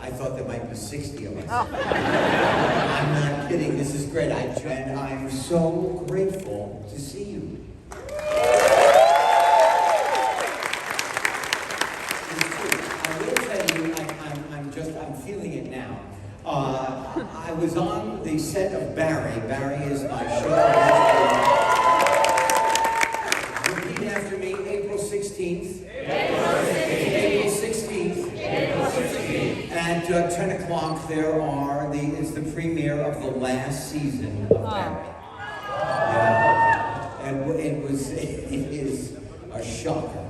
I thought there might be 60 of us. I'm not kidding, this is great. And I'm so grateful to see you. I'm feeling it now. I was on the set of Barry. Barry is my show. Repeat after me, April 16th. April 16th. April 16th. At 10 o'clock, it's the premiere of the last season of Barry. Yeah. And it is a shocker.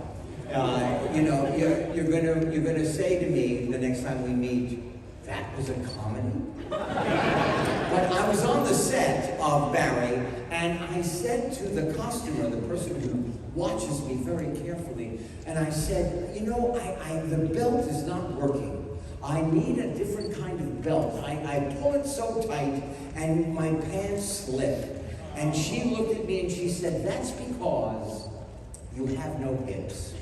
You're gonna say to me the next time we meet, that was a comedy? But I was on the set of Barry, and I said to the costumer, the person who watches me very carefully, and I said, the belt is not working. I need a different kind of belt. I pull it so tight, and my pants slip. And she looked at me and she said, that's because you have no hips.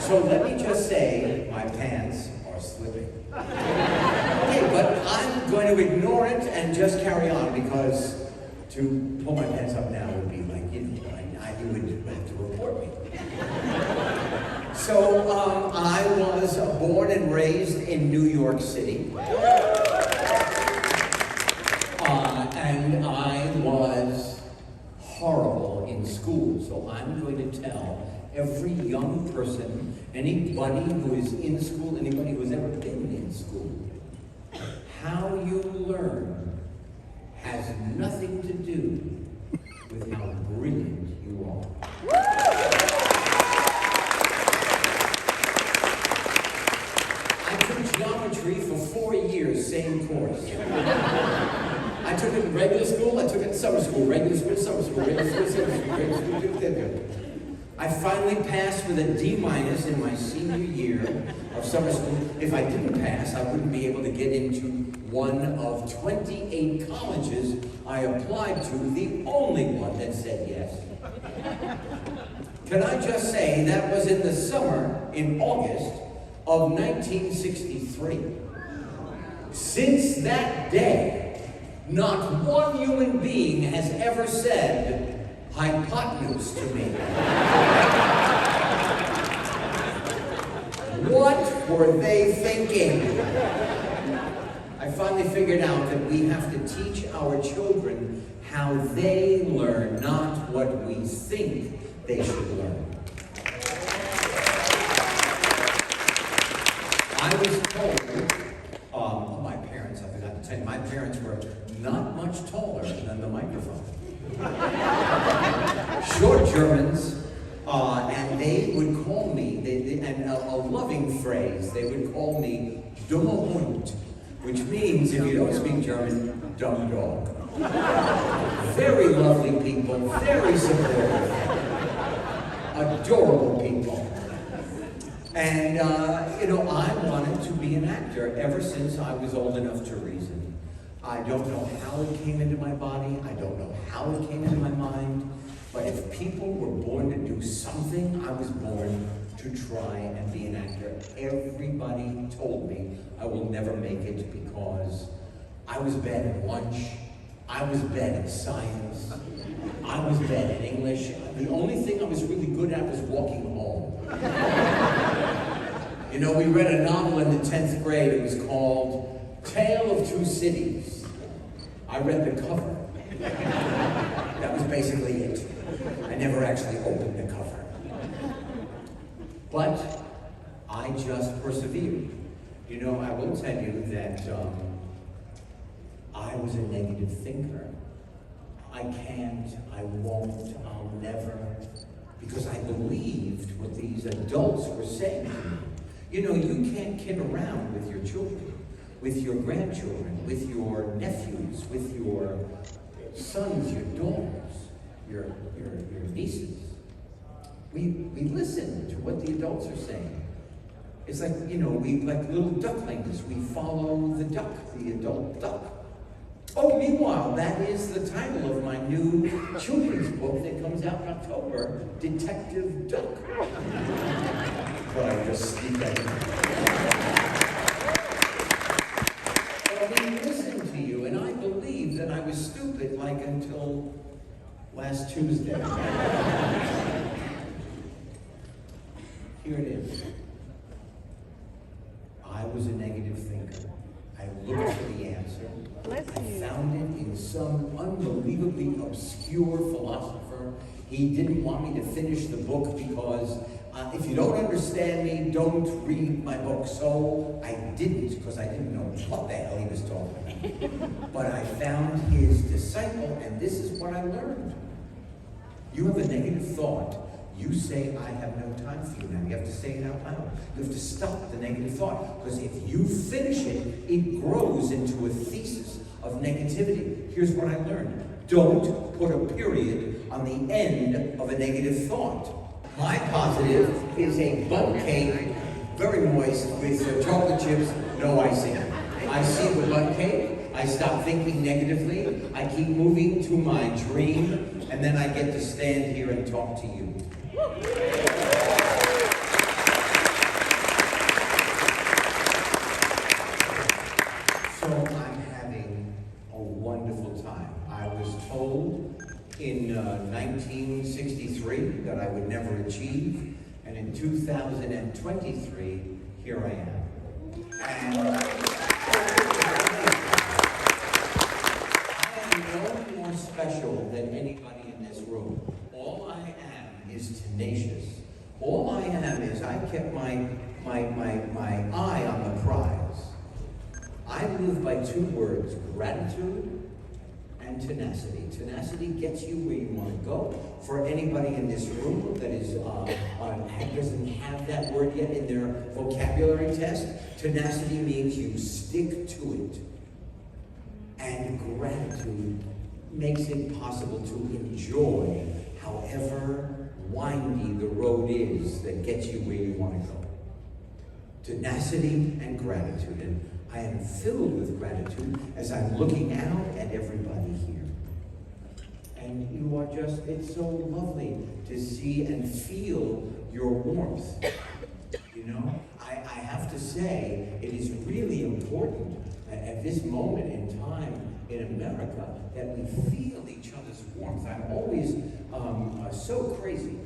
So let me just say, my pants are slipping. Okay, but I'm going to ignore it and just carry on, because to pull my pants up now would be like, you would have to report me. So I was born and raised in New York City. And I was horrible in school, so I'm going to tell every young person, anybody who is in school, anybody who's ever been in school, how you learn has nothing to do with how brilliant you are. I took geometry for 4 years, same course. I took it in regular school, I took it in summer school, regular school, summer school, regular school, summer school, regular school, I finally passed with a D- in my senior year of summer school. If I didn't pass, I wouldn't be able to get into one of 28 colleges I applied to, the only one that said yes. Can I just say, that was in the summer, in August of 1963. Since that day, not one human being has ever said hypotenuse to me. What were they thinking? I finally figured out that we have to teach our children how they learn, not what we think they should learn. I was told, my parents, I forgot to tell you, my parents were not much taller than the microphone. Short Germans, and they would call me, and a loving phrase, they would call me dummer Hund, which means, if you don't speak German, dumb dog. Very lovely people, very supportive, adorable people. And, I wanted to be an actor ever since I was old enough to reason. I don't know how it came into my body. I don't know how it came into my mind. But if people were born to do something, I was born to try and be an actor. Everybody told me I will never make it because I was bad at lunch. I was bad at science. I was bad at English. The only thing I was really good at was walking home. We read a novel in the 10th grade. It was called Tale of Two Cities. I read the cover. That was basically it. I never actually opened the cover. But I just persevered. I will tell you that I was a negative thinker. I can't, I won't, I'll never, because I believed what these adults were saying to me. You can't kid around with your children, with your grandchildren, with your nephews, with your sons, your daughters, your nieces. We listen to what the adults are saying. It's like, we like little ducklings. We follow the duck, the adult duck. Oh, meanwhile, that is the title of my new children's book that comes out in October, Detective Duck. But I just sneak that in. like until last Tuesday. Here it is. I was a negative thinker. I looked for the answer. I found it in some unbelievably obscure philosopher. He didn't want me to finish the book because if you don't understand me, don't read my book. So I didn't, because I didn't know what the hell he was talking about. But I found his disciple, and this is what I learned. You have a negative thought. You say, I have no time for you now. You have to say it out loud. You have to stop the negative thought. Because if you finish it, it grows into a thesis of negativity. Here's what I learned. Don't put a period on the end of a negative thought. My positive is a bun cake, very moist, with chocolate chips, no icing. I see the bun cake. I stop thinking negatively. I keep moving to my dream. And then I get to stand here and talk to you. So I'm having a wonderful time. I was told in 1963 that I would never achieve, and in 2023, here I am. And I am no more special than anybody in this room. All I am is tenacious. All I am is I kept my eye on the prize. I live by two words, gratitude and tenacity. Tenacity gets you where you want to go. For anybody in this room that is doesn't have that word yet in their vocabulary test, tenacity means you stick to it. And gratitude makes it possible to enjoy however windy the road is that gets you where you want to go. Tenacity and gratitude. And I am filled with gratitude as I'm looking out at everybody here. And you are just, it's so lovely to see and feel your warmth. You know, I have to say, it is really important at this moment in time in America that we feel each other's warmth. I'm always so crazy.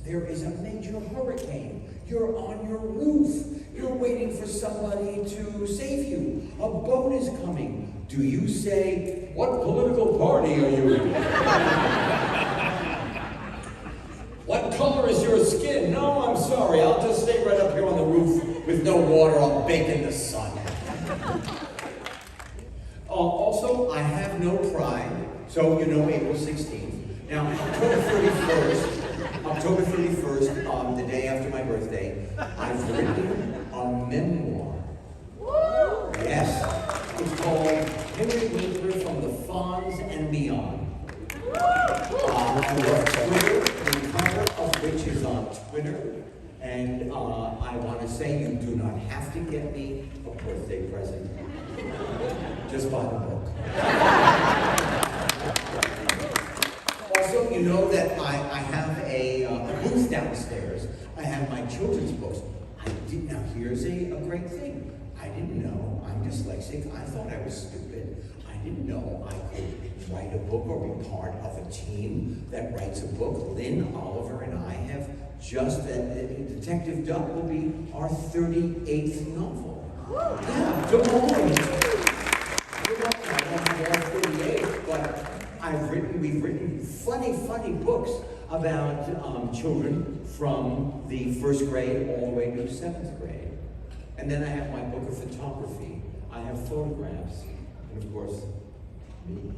There is a major hurricane. You're on your roof. You're waiting for somebody to save you. A boat is coming. Do you say, what political party are you in? What color is your skin? No, I'm sorry. I'll just stay right up here on the roof with no water. I'll bake in the sun. Also, I have no pride. So, you know, April 16th. Now, October 31st, the day after my birthday, I've written a memoir. Yes, it's called Henry Winkler from the Fonz and Beyond. I love Twitter, the cover of which is on Twitter, and I want to say you do not have to get me a birthday present. Just buy the book. Also, you know that I have a booth downstairs. I have my children's books. Now, here's a great thing. I didn't know I'm dyslexic. I thought I was stupid. I didn't know I could write a book or be part of a team that writes a book. Lynn, Oliver, and I have just, Detective Duck will be our 38th novel. Yeah, don't worry. I don't have all 38, but we've written funny books about children from the first grade all the way to 7th grade. And then I have my book of photography. I have photographs, and of course, me.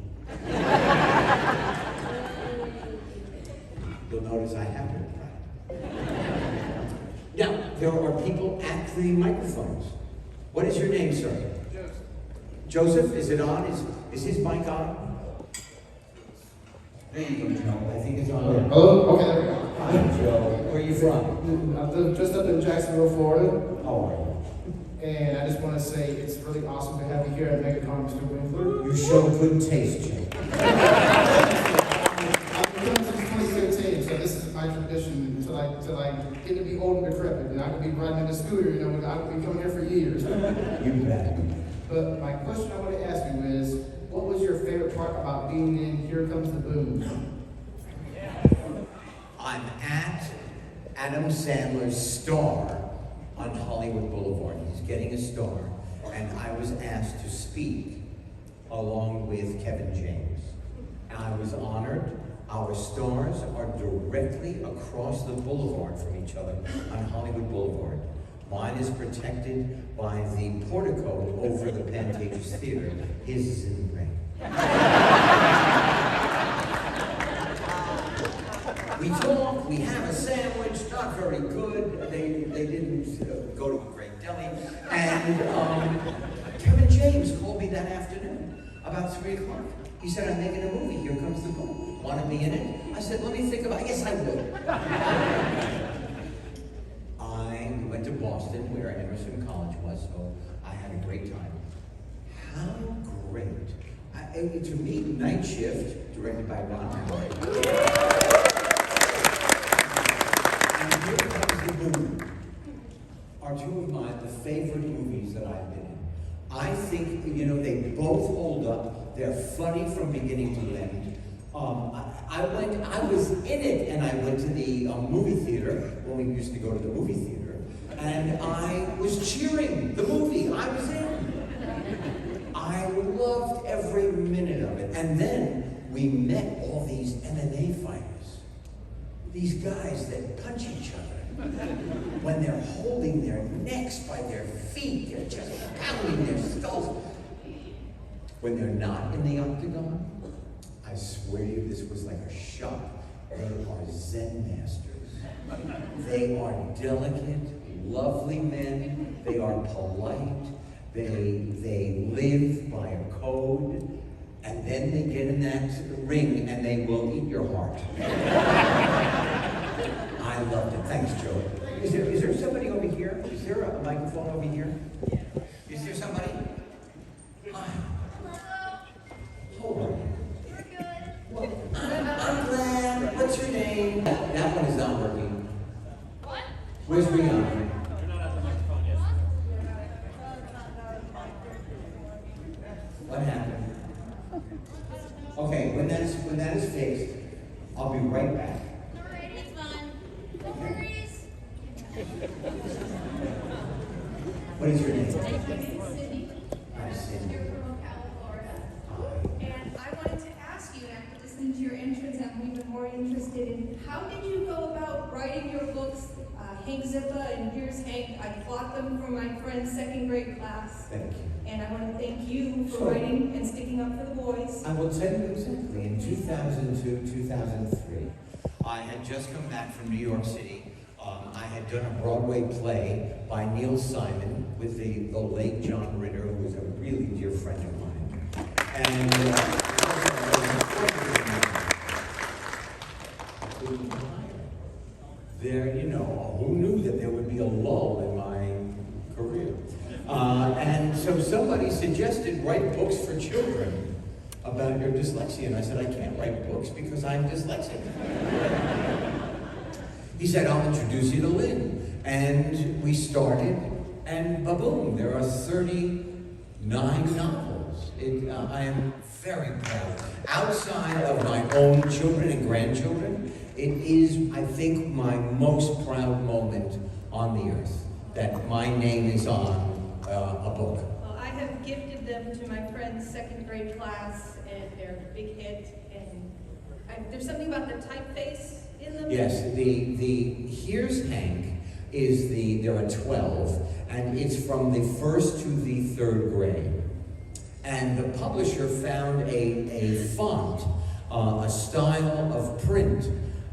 You'll notice I have no pride. Now, there are people at the microphones. What is your name, sir? Joseph. Joseph, is it on? Is his mic on? There you go, Joe. I think it's on there. Hello? Okay, there we go. Hi, Joe. Where are you from? I'm just up in Jacksonville, Florida. How are you? And I just want to say it's really awesome to have you here at Megacon, Mr. Winkler. You show good taste, Joe. I've been coming since 2015, so this is my tradition until I get to be old and decrepit. And I could be riding in the scooter, you know, I could be coming here for years. You bet. But my question I want to ask you is, what was your favorite favorite part about being in Here Comes the Boom? I'm at Adam Sandler's Star on Hollywood Boulevard. He's getting a star, and I was asked to speak along with Kevin James. And I was honored. Our stars are directly across the boulevard from each other on Hollywood Boulevard. Mine is protected by the portico over the Pantages Theater. His is in the rain. We talk, we have a sandwich, not very good. They didn't go to a great deli. And Kevin James called me that afternoon, about 3 o'clock. He said, I'm making a movie, Here Comes the Boom. Want to be in it? I said, let me think about it. Yes, I will. I went to Boston, where Emerson College was, so I had a great time. How great. To me, Night Shift, directed by Ron Howard. And Here Comes the Boom are two of the favorite movies that I've been in. I think, they both hold up. They're funny from beginning to end. I was in it, and I went to the movie theater when we used to go to the movie theater, and I was cheering the movie I was in. I loved every minute of it. And then we met all these MMA fighters, these guys that punch each other. When they're holding their necks by their feet, they're just pounding their skulls. When they're not in the octagon, I swear to you, this was like a shop. They are Zen masters. They are delicate, lovely men. They are polite. They live by a code. And then they get in that ring and they will eat your heart. I loved it. Thanks, Joe. Is there somebody over here? Is there a microphone over here? Is there somebody? Hold on. Well, I'm glad. What's your name? That one is not working. What? Where's Rihanna? You're not at the microphone yet. What happened? Okay, when that is fixed, I'll be right back. Alright, it's fine. No worries. What is your name? My name is Sydney. Hi, Cindy. You're from Ocala, Florida. Hi. And I wanted to ask you, after listening to your entrance, I'm even more interested in how did you go about writing your books, Hank Zippa and Here's Hank? I bought them from my friend's second grade class. Thank you. And I want to thank you for Sure. writing and sticking up for the boys. I will tell you exactly. In 2002, 2003, I had just come back from New York City. I had done a Broadway play by Neil Simon with the late John Ritter, who was a really dear friend of mine. And there, who knew that there would be a lull in my career? And so somebody suggested write books for children about your dyslexia. And I said, I can't write books because I'm dyslexic. He said, I'll introduce you to Lynn. And we started, and ba-boom, there are 39 novels. I am very proud. Outside of my own children and grandchildren, it is, I think, my most proud moment on the earth, that my name is on a book. Well, I have gifted them to my friend's second grade class, and they're a big hit. And there's something about the typeface in them. Yes, the Here's Hank is there are 12, and it's from the first to the third grade. And the publisher found a font, a style of print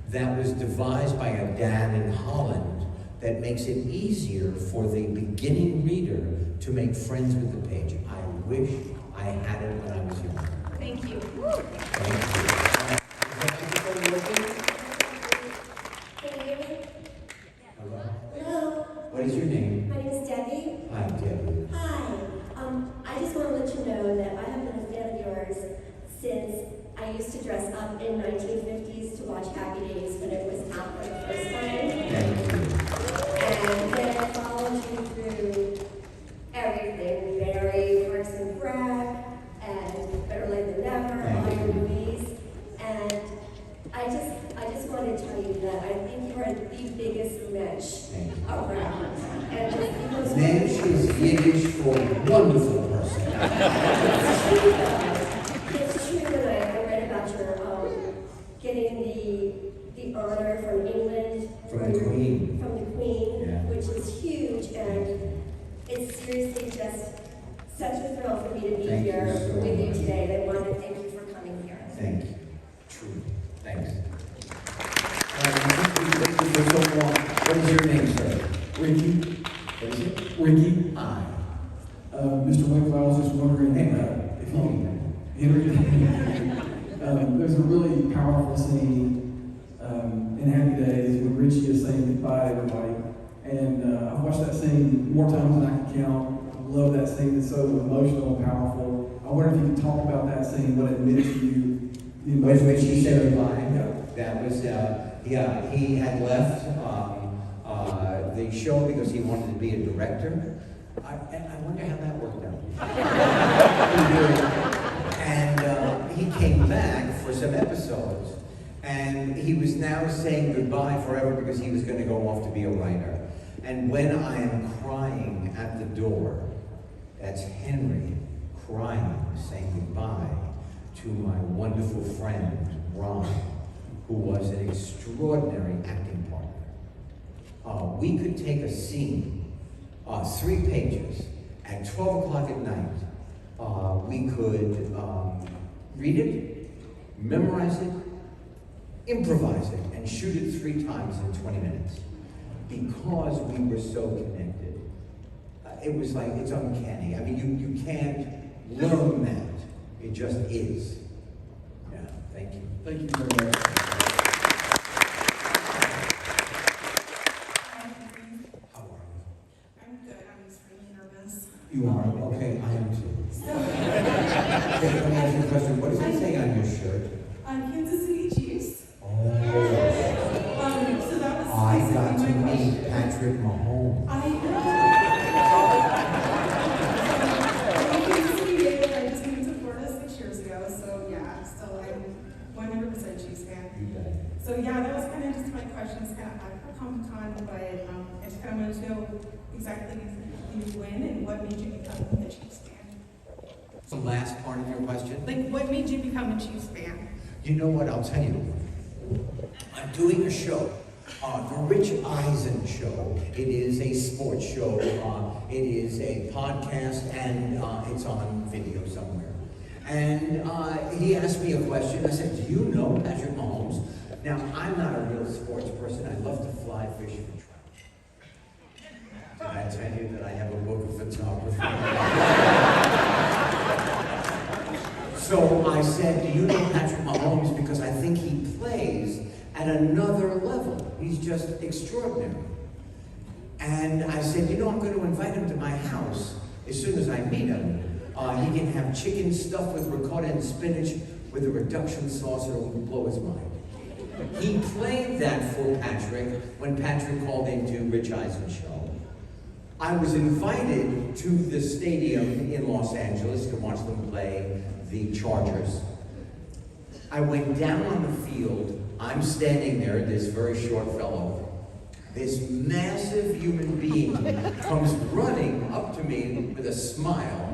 that was devised by a dad in Holland that makes it easier for the beginning reader to make friends with the page. I wish I had it when I was young. Thank you. Thank you. Hello? Hello, What is your name? my name is Debbie. Hi, Debbie. Hi. I just want to let you know that I have been a fan of yours since I used to dress up in 1950s to watch Happy Days when it was out for the first time. Thank you. And then I followed you through everything, Barry, Parks and Rec, and Better Late Than Never. I just want to tell you that I think you are the biggest mensch around. And just because Mensch is Yiddish for wonderful person. it's true, though. It's true, and I read about your getting the honor from England. From for the your- Queen. From the Queen, Yeah. which is huge, and it's seriously just such a thrill for me to be Thank you here so with you much. today, and I want to thank you for coming here. Thank you. True. Thanks. Thank you for so long. What is your name, sir? Ricky. What is it? Ricky. Hi. Mr. Winkler, I was just wondering if Henry. There's a really powerful scene in Happy Days when Richie is saying goodbye to everybody. And I've watched that scene more times than I can count. I love that scene. It's so emotional and powerful. I wonder if you could talk about that scene, what it meant to you. The emotion When she said goodbye, Yeah. that was, he had left the show because he wanted to be a director. I wonder how that worked out. And he came back for some episodes, and he was now saying goodbye forever because he was going to go off to be a writer. And when I am crying at the door, that's Henry crying, saying goodbye to my wonderful friend, Ron, who was an extraordinary acting partner. We could take a scene, 3 pages, at 12 o'clock at night. We could read it, memorize it, improvise it, and shoot it 3 times in 20 minutes. Because we were so connected. It was like, it's uncanny. I mean, you can't learn that. It just is. Yeah, thank you. Thank you very much. How are I'm good. I'm just really nervous. you? You are? Okay, I am too. Okay, let me ask you a question. What does it say on your shirt? Kansas City Chiefs. Oh, So that was I got to basically my meet question. Patrick Mahomes. I'm a Kansas City native. I just moved to Florida 6 years ago. So yeah, so I'm 100% Chiefs fan. You bet. So yeah, that was kind of just my question. It's kind of hard for Comic-Con, but I just kind of wanted to know exactly when and what made you become a Chiefs fan. The last part of your question? Like, what made you become a Chiefs fan? You know what, I'll tell you. I'm doing a show, the Rich Eisen Show. It is a sports show, it is a podcast, and it's on video somewhere. And he asked me a question. I said, do you know Patrick Mahomes? Now, I'm not a real sports person. I love to fly, fish, and trout. Did I tell you that I have a book of photography? So I said, do you know Patrick Mahomes? Because I think he plays at another level. He's just extraordinary. And I said, you know, I'm going to invite him to my house as soon as I meet him. He can have chicken stuffed with ricotta and spinach with a reduction sauce. It'll blow his mind. He played that for Patrick when Patrick called into Rich Eisen Show. I was invited to the stadium in Los Angeles to watch them play the Chargers. I went down on the field. I'm standing there, this very short fellow. This massive human being comes running up to me with a smile.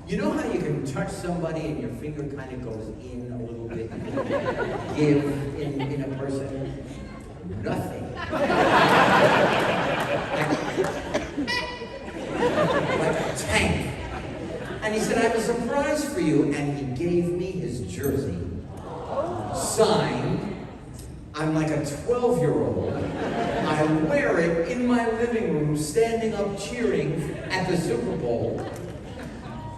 You know how you can touch somebody and your finger kind of goes in a little bit? Give in a person? Nothing. Like a tank. And he said, I have a surprise for you. And he gave me his jersey. Signed. I'm like a 12-year-old. I wear it in my living room, standing up cheering at the Super Bowl.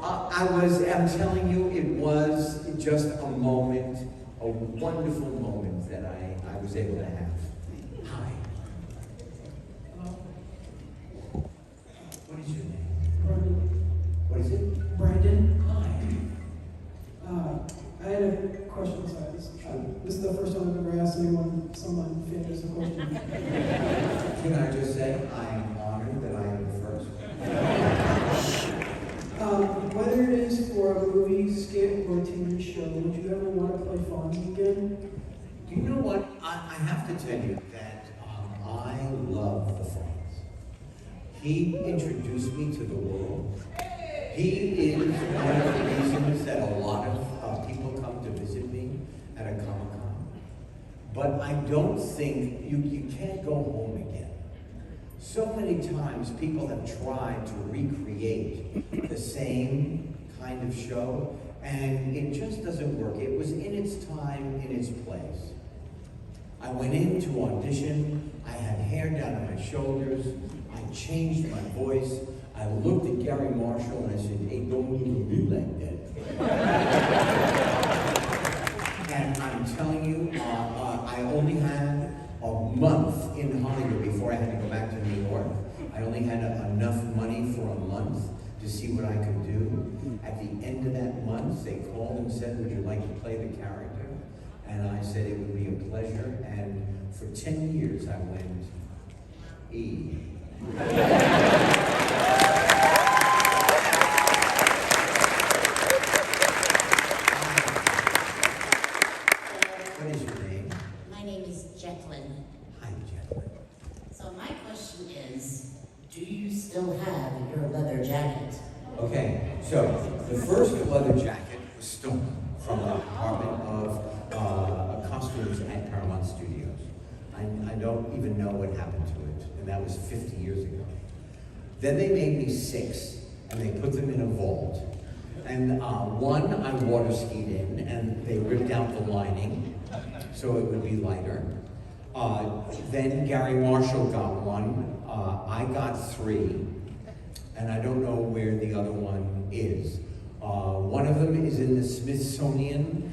I'm telling you, it was just a moment, a wonderful moment that I was able to have. Hi. Hello. What is your name? Brandon. What is it? Brandon. Hi. I had a question. Sorry, this is the first time I've ever asked someone famous a question. Can I just say, I am honored that I am the first. Whether it is for a movie, skit, or TV show, would you ever want to play Fonz again? Do you know what? I have to tell you that I love the Fonz. He introduced me to the world. He is one of the reasons that a lot of people come to visit me at a Comic-Con. But I don't think, you can't go home again. So many times people have tried to recreate the same kind of show, and it just doesn't work. It was in its time, in its place. I went in to audition, I had hair down on my shoulders, I changed my voice, I looked at Gary Marshall and I said, hey, don't look at me like that. And I'm telling you, I only had a month in Hollywood before I had to go back to New York. I only had enough money for a month to see what I could do. At the end of that month, they called and said, would you like to play the character? And I said it would be a pleasure, and for 10 years I went, What is your name? My name is Jacqueline. Hi, Jacqueline. So my question is, do you still have your leather jacket? Okay, so the first leather jacket was stolen from the Department of Costumes at Paramount Studios. I don't even know what happened to it, and that was 50 years ago. Then they made me 6, and they put them in a vault. And one I water skied in, and they ripped out the lining, so it would be lighter. Then Gary Marshall got one, I got 3, and I don't know where the other one is. One of them is in the Smithsonian.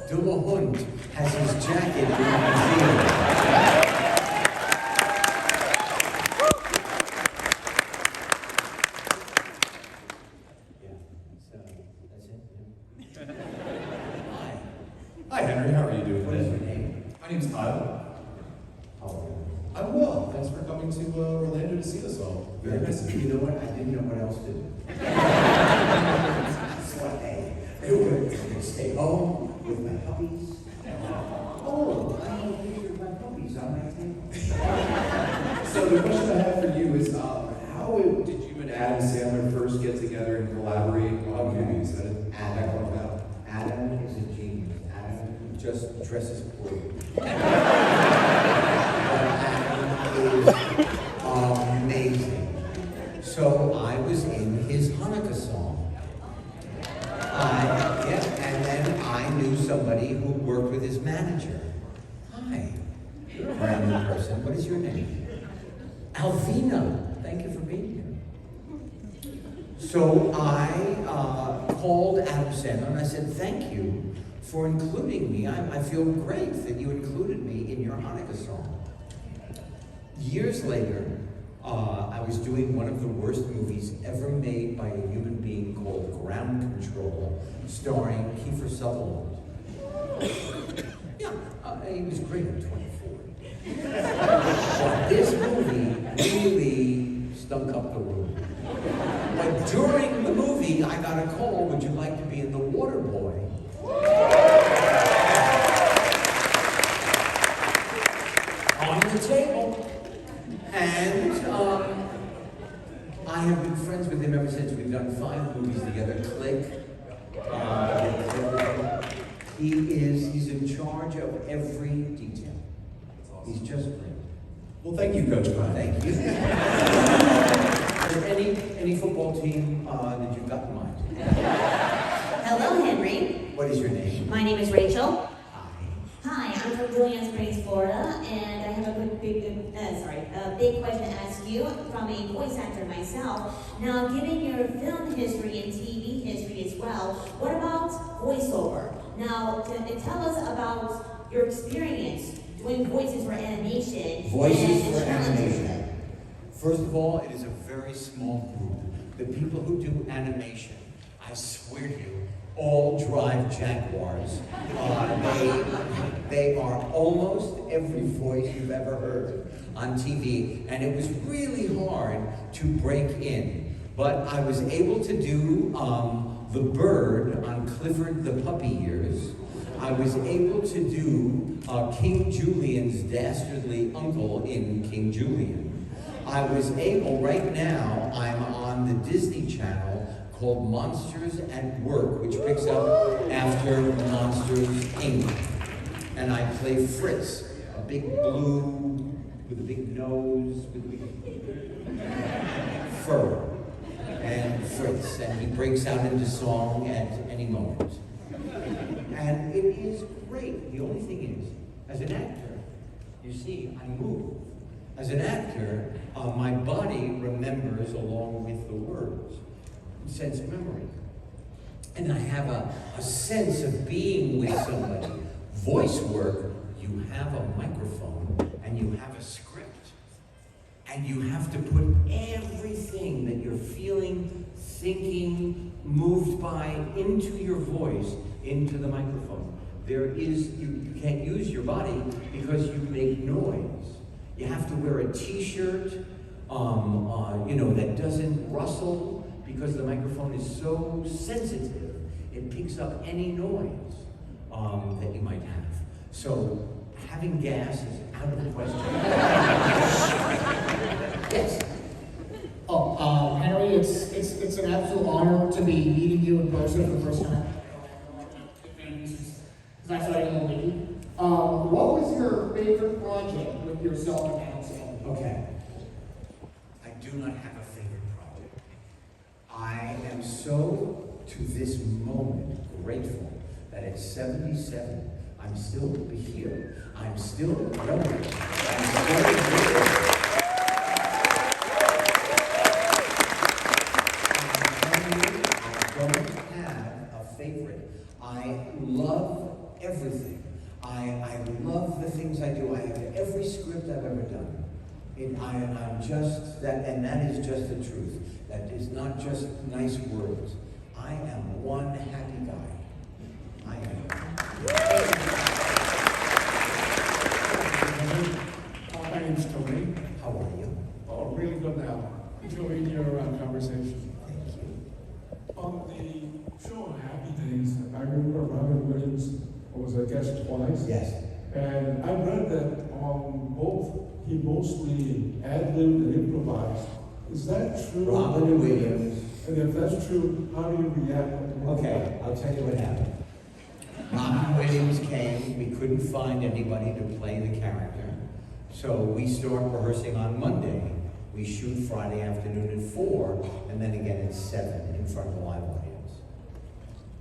Duma Hund has his jacket in the museum. That's it. Hi. Hi, Henry. How are you doing What is today? your name? My name's Kyle. How are you? I'm well. Thanks for coming to Orlando to see us all. Very nice to meet You you. know what? I didn't know what else to do. So I would stay home with my puppies. Oh, I have a picture of my puppies on my table. So the question I have for you is, how did you and Adam Sandler first get together and collaborate on movies? How did that come about? Adam is a genius. Adam just dresses poorly. Adam is amazing. So I was in his Hanukkah song. And then I knew somebody who worked with his manager. Hi, brand new person. What is your name? Alvina. Thank you for being here. So I called Adam Sandler and I said, thank you for including me. I feel great that you included me in your Hanukkah song. Years later, I was doing one of the worst movies ever made by a human being called Ground Control, starring Kiefer Sutherland. Yeah, he was great at 24. But this movie really stunk up the room. But during the movie, I got a call, would you like to be in The Water Boy? On the table. And I have been friends with him ever since. We've done 5 movies together. Click. He's in charge of every detail. He's just great. Well, thank you, Coach Kyle. Thank you. Is there any football team that you've got in mind? Hello, Henry. What is your name? My name is Rachel. Hi. Hi, I'm from Julian Springs, Florida, and I have a big question to ask you from a voice actor myself. Now, given your film history and TV history as well, what about voiceover? Now, tell us about your experience doing voices for animation. Voices and for the challenges. animation. First of all, it is a very small group. The people who do animation, I swear to you, all drive Jaguars. They are almost every voice you've ever heard on TV, and it was really hard to break in. But I was able to do the bird on Clifford the Puppy Years. I was able to do King Julian's dastardly uncle in King Julian. I was able, right now, I'm on the Disney Channel called Monsters at Work, which picks up after Monsters, Inc. And I play Fritz, a big blue, with a big nose, with a big fur. And Fritz, and he breaks out into song at any moment. And it is great. The only thing is, as an actor, you see, I move. As an actor, my body remembers along with the words, sense memory. And I have a sense of being with somebody. Voice work, you have a microphone and you have a script. And you have to put everything that you're feeling, thinking, moved by into your voice, into the microphone. You can't use your body because you make noise. You have to wear a t-shirt, that doesn't rustle because the microphone is so sensitive. It picks up any noise that you might have. So having gas is out of the question. Yes. Oh, Henry, it's an absolute honor to be meeting you in person for the first time. That's what I know you. What was your favorite project with yourself and Adam Sandler? Okay. I do not have a favorite project. I am so, to this moment, grateful that at 77, I'm still here. I'm still relevant. I'm still here. I don't have a favorite. I love everything. I love the things I do. I have every script I've ever done. I'm just that, and that is just the truth. That is not just nice words. I am one happy guy. I am. My name's Tony. How are you? Oh, really good now. Enjoying your conversation. Thank you. On the show Happy Days, I remember Robin Williams was a guest twice. Yes. And I read that on both, he mostly ad-libbed and improvised. Is that true? Robin Williams. And if that's true, how do you react? Okay, I'll tell you what happened. Robin Williams came, we couldn't find anybody to play the character. So we start rehearsing on Monday. We shoot Friday afternoon at 4, and then again at 7 in front of a live audience.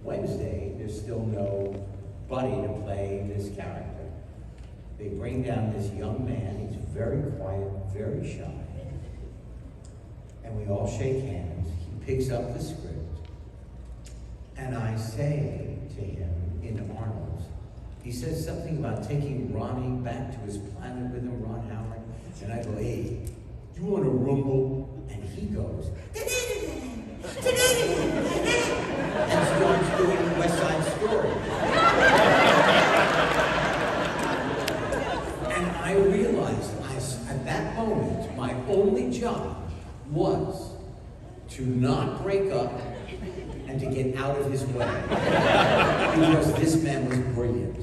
Wednesday, there's still nobody to play this character. They bring down this young man, he's very quiet, very shy. And we all shake hands. He picks up the script. And I say to him in Arnold's, he says something about taking Ronnie back to his planet with him, Ron Howard. And I go, hey, you want to rumble? And he goes, and starts doing West Side Story. And I realized at that moment, my only job was to not break up and to get out of his way. Because this man was brilliant.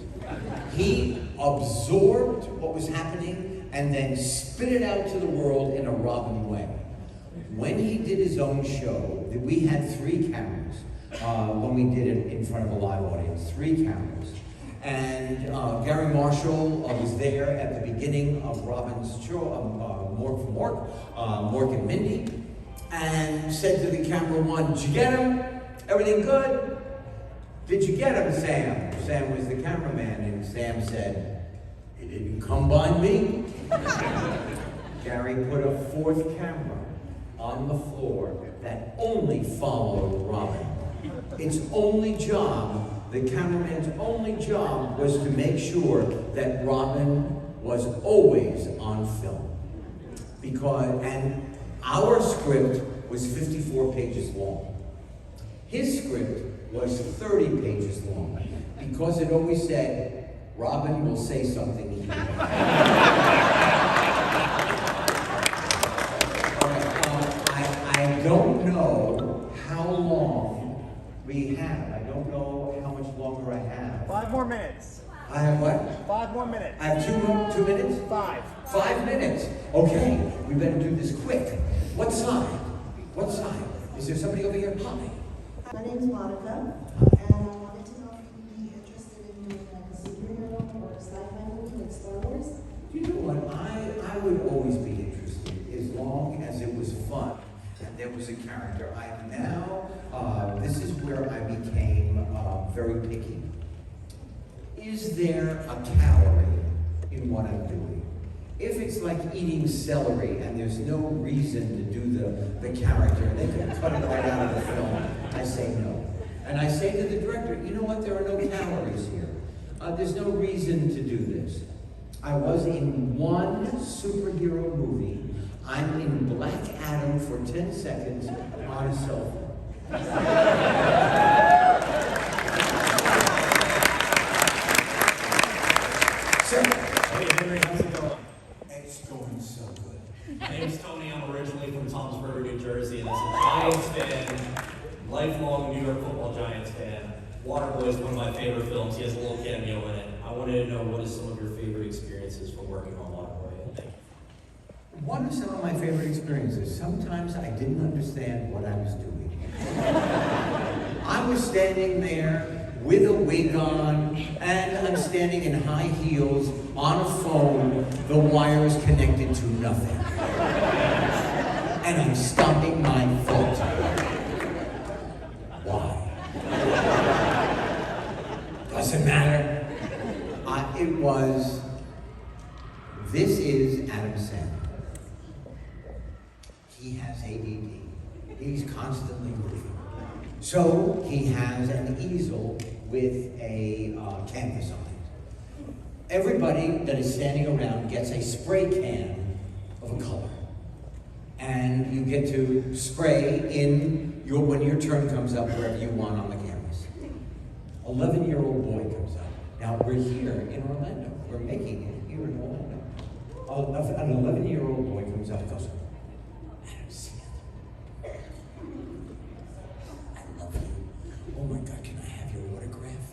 He absorbed what was happening and then spit it out to the world in a Robin way. When he did his own show, we had 3 cameras when we did it in front of a live audience, 3 cameras. And Gary Marshall was there at the beginning of Robin's show, Mork and Mindy, and said to the camera one, did you get him? Everything good? Did you get him, Sam? Sam was the cameraman, and Sam said, he didn't come by me. Gary put a 4th camera on the floor that only followed Robin. Its only job, the cameraman's only job, was to make sure that Robin was always on film. And our script was 54 pages long. His script was 30 pages long, because it always said, Robin will say something here. I don't know how long we have. I don't know how much longer I have. 5 more minutes. I have what? 5 more minutes. I have 2 minutes? 5. 5 minutes. Okay, we better do this quick. What side? What side? Is there somebody over here? Hi. My name's Monica, and I wanted to know if you'd be interested in doing like a superhero or a sci-fi movie like Star Wars. You know what? I would always be interested as long as it was fun and there was a character. I am now, this is where I became very picky. Is there a calorie in what I'm doing? If it's like eating celery and there's no reason to do the character, and they can cut it right out of the film, I say no. And I say to the director, you know what, there are no calories here. There's no reason to do this. I was in one superhero movie. I'm in Black Adam for 10 seconds on a cell phone. Sir. Hey Henry, how's it going? It's going so good. My name's Tony. I'm originally from Tom's River, New Jersey, and as a Giants fan, lifelong New York Football Giants fan, Waterboy is one of my favorite films. He has a little cameo in it. I wanted to know what is some of your favorite experiences from working on Waterboy. Thank you. One of some of my favorite experiences, sometimes I didn't understand what I was doing. I was standing there with a wig on, and I'm standing in high heels on a phone, the wires connected to nothing. And I'm stomping my foot. Why? Doesn't matter. This is Adam Sandler. He has ADD. He's constantly moving. So he has an easel with a canvas on it. Everybody that is standing around gets a spray can of a color. And you get to spray in when your turn comes up wherever you want on the canvas. 11-year-old boy comes up. Now we're here in Orlando. We're making it here in Orlando. An 11-year-old boy comes up and goes, Adam Sandler, I love you. Oh my God, can I have your autograph?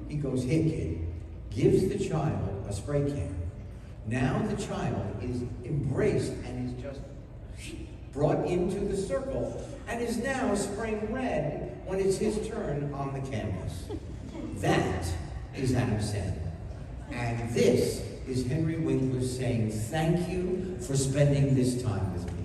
He goes, hey kid, gives the child a spray can. Now the child is embraced and is just brought into the circle and is now spraying red when it's his turn on the canvas. That is Adam Sandler. And this is Henry Winkler saying thank you for spending this time with me.